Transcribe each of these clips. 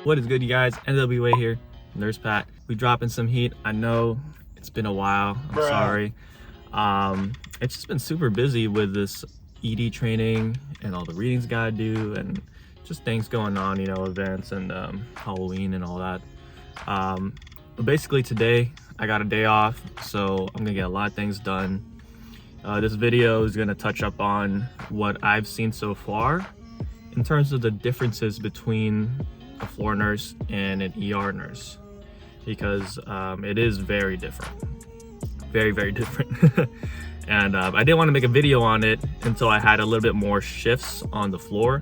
What is good, you guys? NWA here, Nurse Pat. We dropping some heat. I know it's been a while. I'm sorry. It's just been super busy with this ED training and all the readings gotta do and just things going on, you know, events and Halloween and all that. But basically today I got a day off, so I'm gonna get a lot of things done. This video is gonna touch up on what I've seen so far in terms of the differences between a floor nurse and an ER nurse, because it is very different, very different. And I didn't want to make a video on it until I had a little bit more shifts on the floor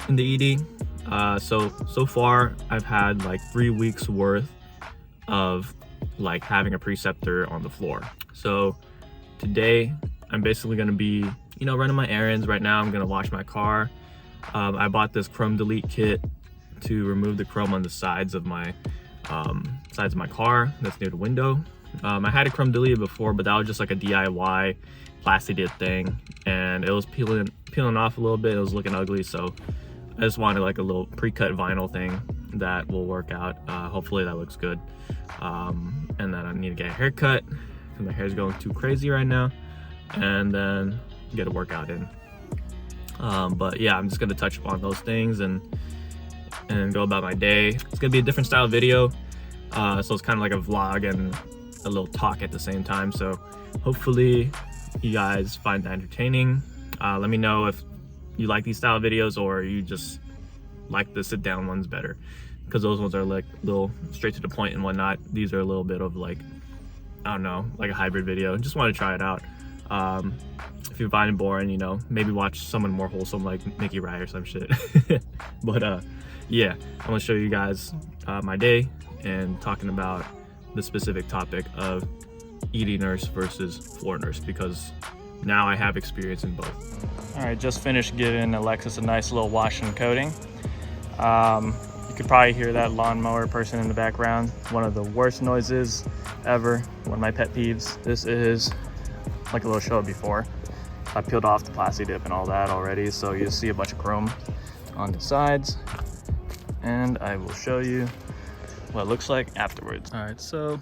in the ED. So far I've had like 3 weeks worth of like having a preceptor on the floor. So today I'm basically going to be, you know, running my errands. Right now I'm going to wash my car. I bought this chrome delete kit to remove the chrome on the sides of my car that's near the window. I had a chrome deleted before, but that was just like a DIY plastic dip thing, and it was peeling off a little bit. It was looking ugly, so I just wanted like a little pre-cut vinyl thing that will work out. Hopefully that looks good. And then I need to get a haircut because my hair is going too crazy right now, and then get a workout in. But yeah, I'm just gonna touch upon those things and go about my day. It's gonna be a different style video, so it's kind of like a vlog and a little talk at the same time. So hopefully you guys find that entertaining. Let me know if you like these style videos or you just like the sit down ones better, because those ones are like a little straight to the point and whatnot. These are a little bit of like, I don't know, like a hybrid video. Just want to try it out. If you find it boring, you know, maybe watch someone more wholesome like Mickey Rye or some shit. But yeah, I'm gonna show you guys my day and talking about the specific topic of ED nurse versus floor nurse, because now I have experience in both. All right, just finished giving Alexis a nice little wash and coating. You could probably hear that lawnmower person in the background. One of the worst noises ever, one of my pet peeves. This is like a little show before. I peeled off the plastic dip and all that already, so you'll see a bunch of chrome on the sides, and I will show you what it looks like afterwards. All right, so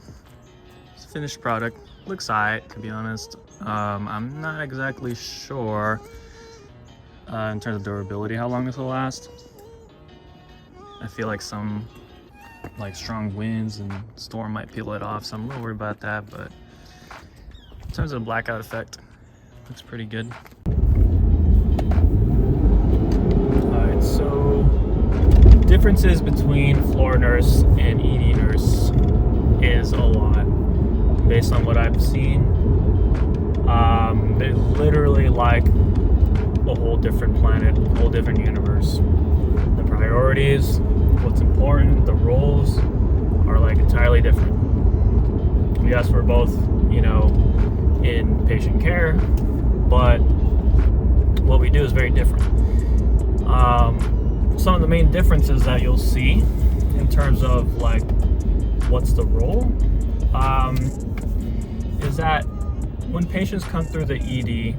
it's a finished product. Looks alright, to be honest. I'm not exactly sure in terms of durability how long this will last. I feel like some like strong winds and storm might peel it off, so I'm a little worried about that, but in terms of the blackout effect, looks pretty good. Alright, so differences between floor nurse and ED nurse is a lot based on what I've seen. They're literally like a whole different planet, a whole different universe. The priorities, what's important, the roles are like entirely different. Yes, we're both, you know, in patient care, but what we do is very different. Some of the main differences that you'll see in terms of like what's the role is that when patients come through the ED,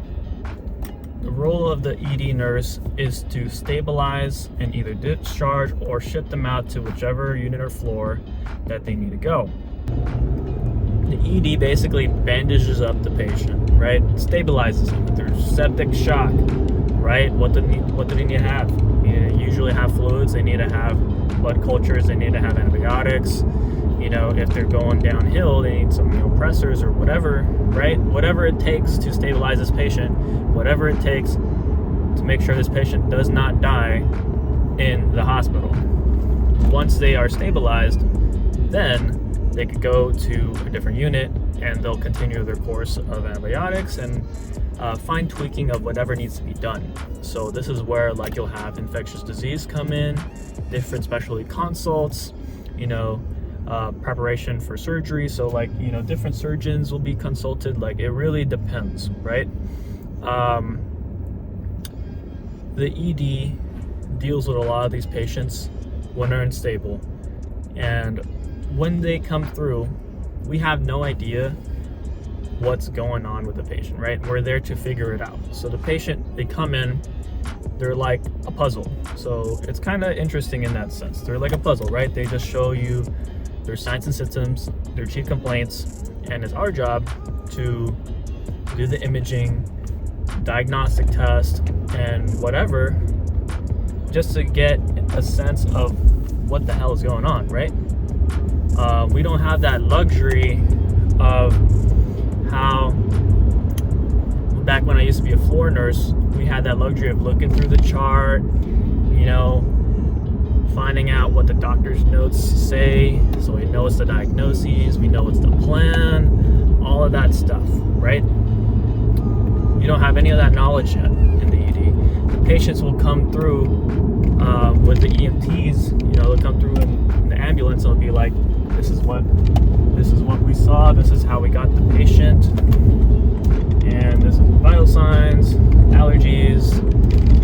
the role of the ED nurse is to stabilize and either discharge or ship them out to whichever unit or floor that they need to go. The ED basically bandages up the patient, right? Stabilizes them. If there's septic shock, right? What do they need to have? They usually have fluids. They need to have blood cultures. They need to have antibiotics. You know, if they're going downhill, they need some pressors or whatever, right? Whatever it takes to stabilize this patient, whatever it takes to make sure this patient does not die in the hospital. Once they are stabilized, then they could go to a different unit and they'll continue their course of antibiotics and fine tweaking of whatever needs to be done. So this is where like you'll have infectious disease come in, different specialty consults, you know, preparation for surgery. So like, you know, different surgeons will be consulted. Like it really depends, right? The ED deals with a lot of these patients when they're unstable, and when they come through, we have no idea what's going on with the patient, right? We're there to figure it out. So the patient, they come in, they're like a puzzle. So it's kind of interesting in that sense. They're like a puzzle, right? They just show you their signs and symptoms, their chief complaints, and it's our job to do the imaging, diagnostic test, and whatever, just to get a sense of what the hell is going on, right? We don't have that luxury of how, back when I used to be a floor nurse, we had that luxury of looking through the chart, you know, finding out what the doctor's notes say, so we know it's the diagnoses, we know it's the plan, all of that stuff, right? You don't have any of that knowledge yet in the ED. The patients will come through with the EMTs, you know, they'll come through in the ambulance and they'll be like, this is what we saw, this is how we got the patient, and this is vital signs, allergies,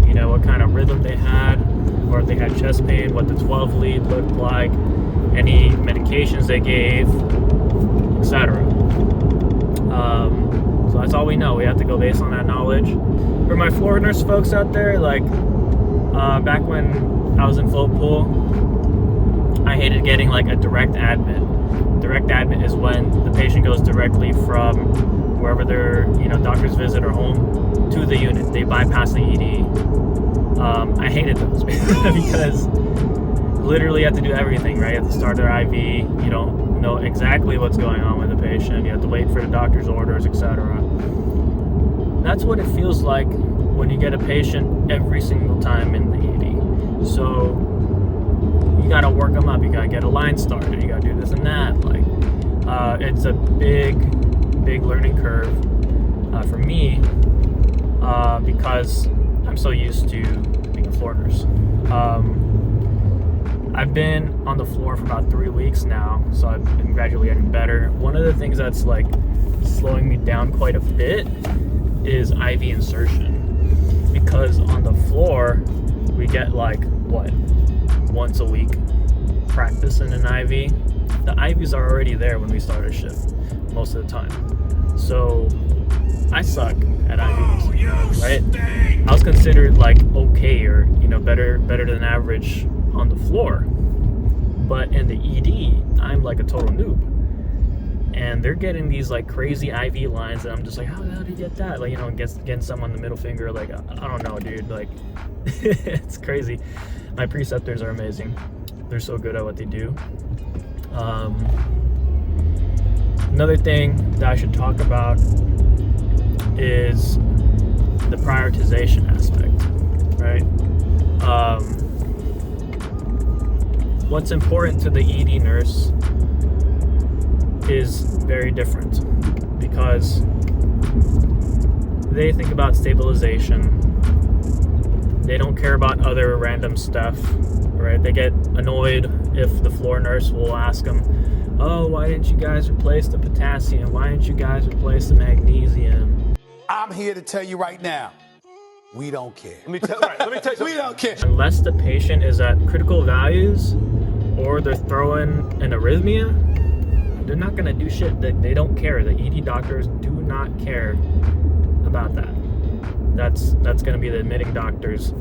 you know, what kind of rhythm they had, or if they had chest pain, what the 12 lead looked like, any medications they gave, etc. So that's all we know. We have to go based on that knowledge. For my floor nurse folks out there, like back when I was in float pool, I hated getting like a direct admit. Direct admit is when the patient goes directly from wherever their, you know, doctor's visit or home to the unit. They bypass the ED. I hated those because literally you have to do everything, right? You have to start their IV. You don't know exactly what's going on with the patient. You have to wait for the doctor's orders, etc. That's what it feels like when you get a patient every single time in the ED. So you gotta work them up. You gotta get a line started. You gotta do this and that. Like, it's a big learning curve for me because I'm so used to being a floor nurse. I've been on the floor for about 3 weeks now, so I've been gradually getting better. One of the things that's like slowing me down quite a bit is IV insertion, because on the floor we get like once a week practice in an IV. The IVs are already there when we start a shift most of the time, so I suck at IVs, right? I was considered like okay, or you know, better than average on the floor, but in the ED I'm like a total noob, and they're getting these like crazy IV lines, and I'm just like, how the hell did you get that? Like, you know, getting some on the middle finger, like I don't know, dude, like it's crazy. My preceptors are amazing. They're so good at what they do. Another thing that I should talk about is the prioritization aspect, right? What's important to the ED nurse is very different, because they think about stabilization. They don't care about other random stuff, right? They get annoyed if the floor nurse will ask them, oh, why didn't you guys replace the potassium? Why didn't you guys replace the magnesium? I'm here to tell you right now, we don't care. Let me tell you something. We don't care. Unless the patient is at critical values or they're throwing an arrhythmia, they're not gonna do shit. They don't care. The ED doctors do not care about that. That's gonna be the admitting doctor's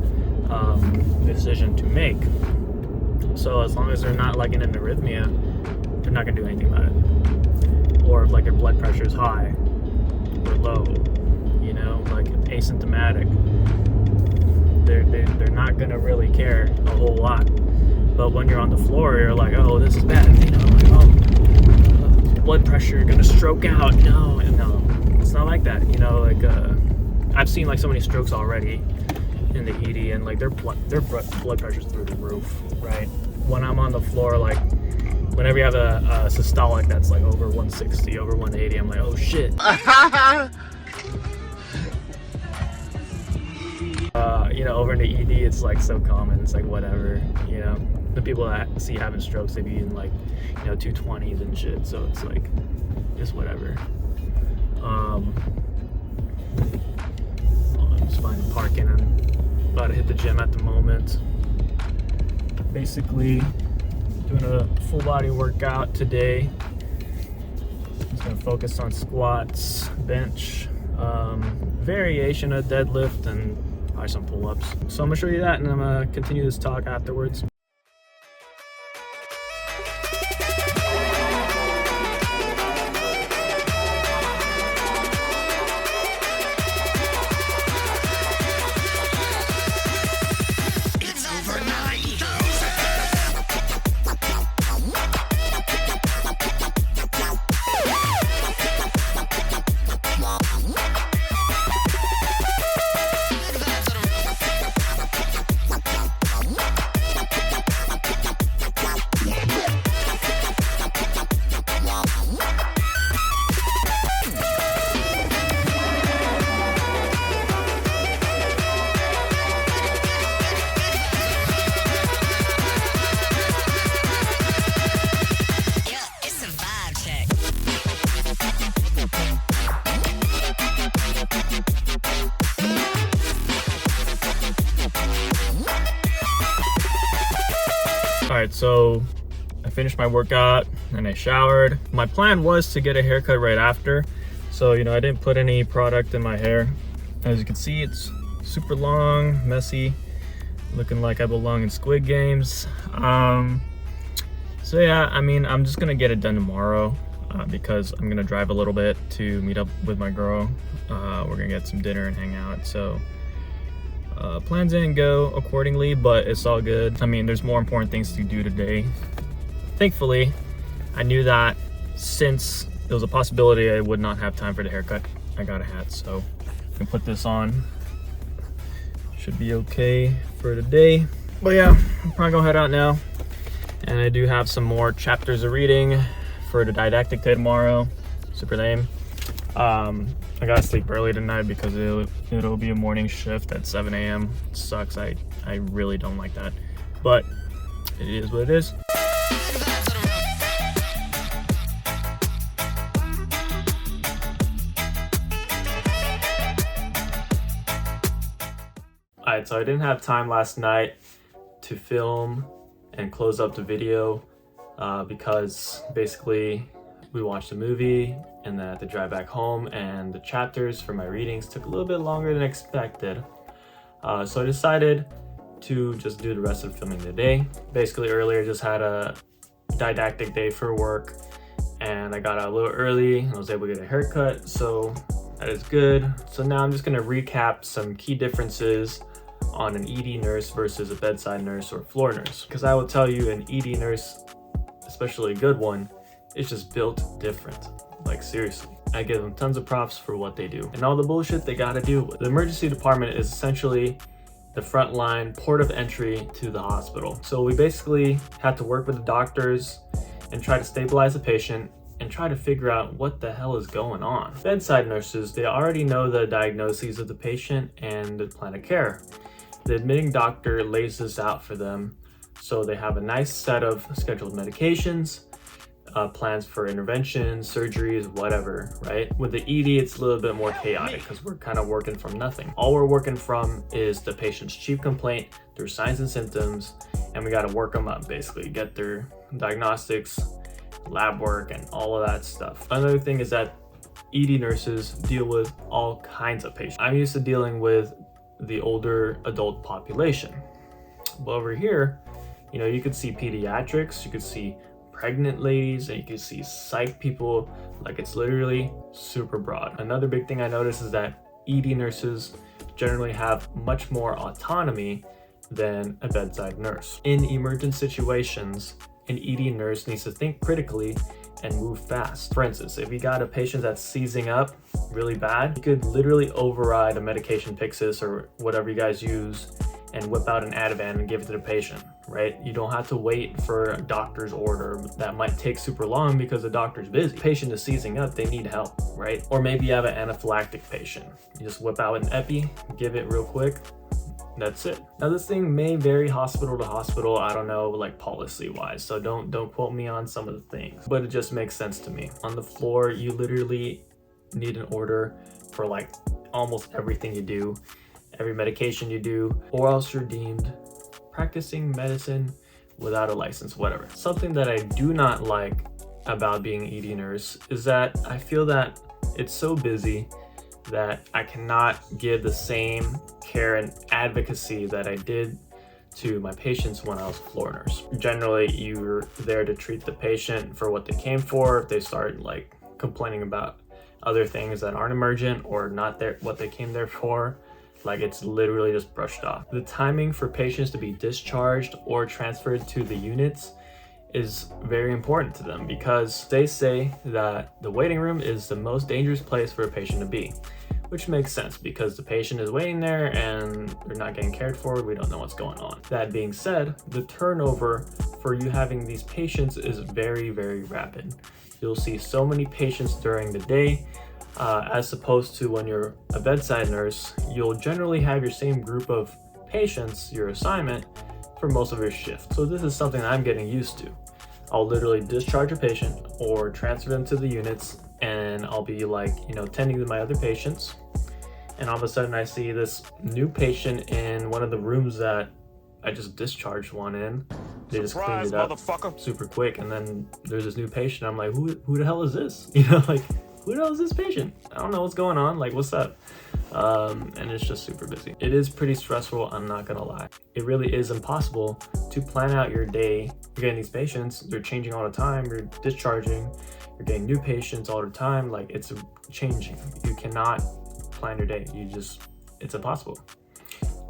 decision to make. So as long as they're not like in an arrhythmia, they're not gonna do anything about it. Or if like their blood pressure is high or low, you know, like asymptomatic, they're not gonna really care a whole lot. But when you're on the floor, you're like, oh, this is bad, you know, like, oh, blood pressure, gonna stroke out. No, it's not like that, you know. Like I've seen like so many strokes already in the ED, and like their blood pressure's through the roof, right? When I'm on the floor, like whenever you have a systolic that's like over 160, over 180, I'm like, oh shit. You know, over in the ED, it's like so common. It's like whatever, you know. The people that I see having strokes, they be in like, you know, 220s and shit. So it's like, just whatever. I'm just finding parking. I'm about to hit the gym at the moment. Basically, doing a full body workout today. Gonna focus on squats, bench, variation of deadlift, and probably some pull-ups. So I'm gonna show you that, and I'm gonna continue this talk afterwards. All right, so I finished my workout and I showered. My plan was to get a haircut right after. So, you know, I didn't put any product in my hair. As you can see, it's super long, messy, looking like I belong in Squid Games. So yeah, I mean, I'm just gonna get it done tomorrow because I'm gonna drive a little bit to meet up with my girl. We're gonna get some dinner and hang out. So plans didn't go accordingly, but it's all good. I mean, there's more important things to do today. Thankfully, I knew that since there was a possibility I would not have time for the haircut, I got a hat, so I can put this on. Should be okay for today. But yeah, I'm probably gonna head out now. And I do have some more chapters of reading for the didactic day tomorrow. Super lame. I gotta sleep early tonight because it'll be a morning shift at 7 a.m. It sucks. I really don't like that, but it is what it is. Alright, so I didn't have time last night to film and close up the video because basically we watched a movie and then I had to drive back home, and the chapters for my readings took a little bit longer than expected. So I decided to just do the rest of the filming today. Basically earlier just had a didactic day for work and I got out a little early and I was able to get a haircut, so that is good. So now I'm just going to recap some key differences on an ED nurse versus a bedside nurse or floor nurse, because I will tell you an ED nurse, especially a good one, is just built different. Like seriously, I give them tons of props for what they do and all the bullshit they gotta deal with. The emergency department is essentially the front line port of entry to the hospital. So we basically had to work with the doctors and try to stabilize the patient and try to figure out what the hell is going on. Bedside nurses, they already know the diagnoses of the patient and the plan of care. The admitting doctor lays this out for them, so they have a nice set of scheduled medications, plans for interventions, surgeries, whatever, right? With the ED, it's a little bit more chaotic because we're kind of working from nothing. All we're working from is the patient's chief complaint, their signs and symptoms, and we got to work them up, basically, get their diagnostics, lab work, and all of that stuff. Another thing is that ED nurses deal with all kinds of patients. I'm used to dealing with the older adult population, but over here, you know, you could see pediatrics, you could see pregnant ladies, and you can see psych people. Like, it's literally super broad. Another big thing I noticed is that ED nurses generally have much more autonomy than a bedside nurse. In emergent situations, an ED nurse needs to think critically and move fast. For instance, if you got a patient that's seizing up really bad, you could literally override a medication Pyxis or whatever you guys use and whip out an Ativan and give it to the patient, right? You don't have to wait for a doctor's order that might take super long because the doctor's busy. The patient is seizing up, they need help, right? Or maybe you have an anaphylactic patient. You just whip out an epi, give it real quick, that's it. Now this thing may vary hospital to hospital, I don't know, like policy wise, so don't quote me on some of the things, but it just makes sense to me. On the floor, you literally need an order for like almost everything you do, every medication you do, or else you're deemed practicing medicine without a license, whatever. Something that I do not like about being an ED nurse is that I feel that it's so busy that I cannot give the same care and advocacy that I did to my patients when I was a floor nurse. Generally, you're there to treat the patient for what they came for. If they start like complaining about other things that aren't emergent or not there what they came there for, like it's literally just brushed off. The timing for patients to be discharged or transferred to the units is very important to them because they say that the waiting room is the most dangerous place for a patient to be, which makes sense because the patient is waiting there and they're not getting cared for. We don't know what's going on. That being said, the turnover for you having these patients is very, very rapid. You'll see so many patients during the day, as opposed to when you're a bedside nurse, you'll generally have your same group of patients, your assignment, for most of your shift. So this is something that I'm getting used to. I'll literally discharge a patient or transfer them to the units, and I'll be like, tending to my other patients. And all of a sudden I see this new patient in one of the rooms that I just discharged one in. They just cleaned it up super quick. And then there's this new patient. I'm like, who the hell is this? Like, who the hell is this patient? I don't know what's going on. Like, what's up? And it's just super busy. It is pretty stressful, I'm not gonna lie. It really is impossible to plan out your day. You're getting these patients, they're changing all the time, you're discharging, you're getting new patients all the time, like it's changing. You cannot plan your day, it's impossible.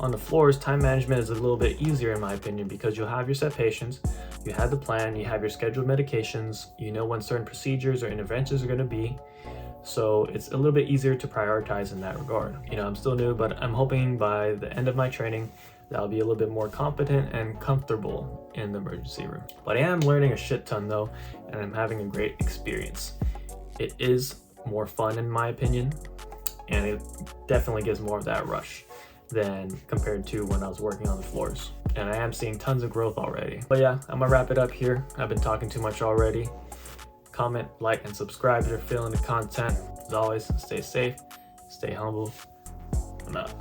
On the floors, time management is a little bit easier in my opinion because you'll have your set patients, you have the plan, you have your scheduled medications, you know when certain procedures or interventions are gonna be. So it's a little bit easier to prioritize in that regard. I'm still new, but I'm hoping by the end of my training that I'll be a little bit more competent and comfortable in the emergency room. But I am learning a shit ton though, and I'm having a great experience. It is more fun in my opinion, and it definitely gives more of that rush than compared to when I was working on the floors. And I am seeing tons of growth already. But yeah, I'm gonna wrap it up here. I've been talking too much already. Comment, like, and subscribe if you're feeling the content. As always, stay safe, stay humble. I'm out.